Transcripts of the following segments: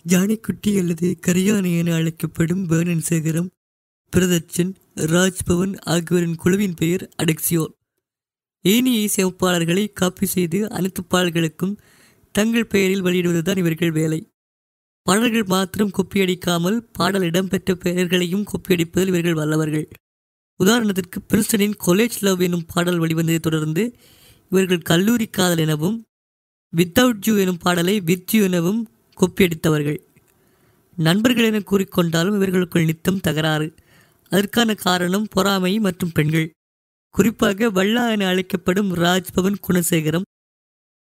யானைக்குட்டி அல்லது கரியானை என அழைக்கப்படும் வேர்னன் சேகரம், பிரதர்ஷன், ராஜ்பவன் ஆகியோரின் குழுவின் பெயர் அடெக்சியோர். ஏனைய இசையமைப்பாளர்களை காப்பி செய்து அனைத்து பாடல்களுக்கும் தங்கள் பெயரில் வெளியிடுவதுதான் இவர்கள் வேலை. பாடல்கள் மாத்திரம் கொப்பியடிக்காமல் பாடல் இடம்பெற்ற பெயர்களையும் கொப்பியடிப்பதில் இவர்கள் வல்லவர்கள். உதாரணத்திற்கு பிரின்ஸ்டனின் காலேஜ் லவ் எனும் பாடல் வெளிவந்ததை தொடர்ந்து இவர்கள் கல்லூரி காதல் எனவும், வித்தவுட் யூ எனும் பாடலை வித் யூ எனவும் கொப்பியடித்தவர்கள். நண்பர்கள் என கூறிக்கொண்டாலும் இவர்களுக்குள் நித்தம் தகராறு. அதற்கான காரணம் பொறாமை மற்றும் பெண்கள். குறிப்பாக வள்ளா என அழைக்கப்படும் ராஜ்பவன் குணசேகரம்.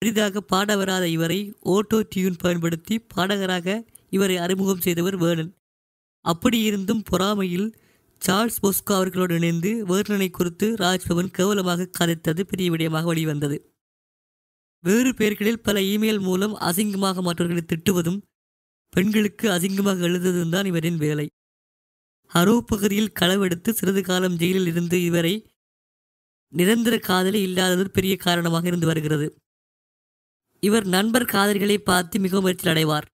பெரிதாக பாட வராத இவரை ஓட்டோ டியூன் பயன்படுத்தி பாடகராக இவரை அறிமுகம் செய்தவர் வேர்னன். அப்படியிருந்தும் பொறாமையில் சார்ல்ஸ் பொஸ்கோ அவர்களோடு இணைந்து வேர்னனை குறித்து ராஜ்பவன் கேவலமாக கதைத்தது பெரிய விடயமாக வெளிவந்தது. வேறு பெயர்களில் பல இமெயில் மூலம் அசிங்கமாக மற்றவர்களை திட்டுவதும் பெண்களுக்கு அசிங்கமாக எழுதுவதும் தான் இவரின் வேலை. ஹரோ பகுதியில் களவெடுத்து சிறிது காலம் ஜெயிலில் இருந்து இவரை நிரந்தர காதலி இல்லாதது பெரிய காரணமாக இருந்து வருகிறது. இவர் நண்பர் காதலிகளை பார்த்து மிகவும் எரிச்சல் அடைவார்.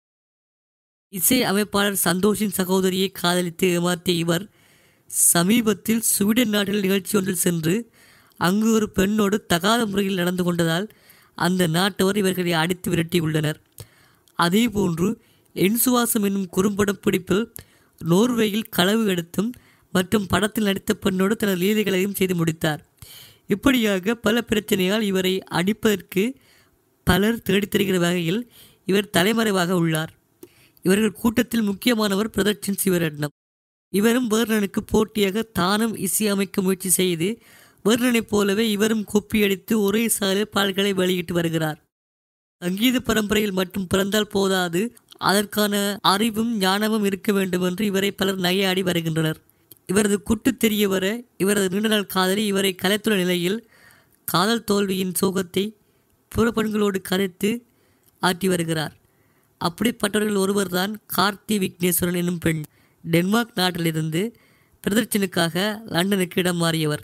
இசை அமைப்பாளர் சந்தோஷின் சகோதரியை காதலித்து ஏமாற்றிய இவர் சமீபத்தில் ஸ்வீடன் நாட்டில் நிகழ்ச்சி ஒன்றில் சென்று அங்கு ஒரு பெண்ணோடு தகாத முறையில் நடந்து கொண்டதால் அந்த நாட்டவர் இவர்களை அடித்து விரட்டியுள்ளனர். அதேபோன்று என்சுவாசம் என்னும் குறும்படம் பிடிப்பில் நோர்வேயில் களவு எடுத்தும் மற்றும் படத்தில் நடித்த பெண்ணோடு தனது லீலைகளையும் செய்து முடித்தார். இப்படியாக பல பிரச்சனையால் இவரை அடிப்பதற்கு பலர் தேடித்தருகிற வகையில் இவர் தலைமறைவாக உள்ளார். இவர்கள் கூட்டத்தில் முக்கியமானவர் பிரதர்ஷன் சிவரட்னம். இவரும் வேர்னனுக்கு போட்டியாக தானும் இசை அமைக்க முயற்சி செய்து வேர்னனைப் போலவே இவரும் கொப்பியடித்து ஒரே சாலையில் பாடல்களை வெளியிட்டு வருகிறார். சங்கீத பரம்பரையில் மட்டும் பிறந்தால் போதாது, அதற்கான அறிவும் ஞானமும் இருக்க வேண்டும் என்று இவரை பலர் நகையாடி வருகின்றனர். இவரது குட்டு தெரிய வர இவரது நீண்ட நாள் காதலி இவரை கலைத்துள்ள நிலையில் காதல் தோல்வியின் சோகத்தை புற பெண்களோடு கதைத்து ஆற்றி வருகிறார். அப்படிப்பட்டவர்கள் ஒருவர்தான் கார்த்தி விக்னேஸ்வரன் என்னும் பெண். டென்மார்க் நாட்டிலிருந்து பிரதர்ஷனுக்காக லண்டனுக்கு இடம் மாறியவர்.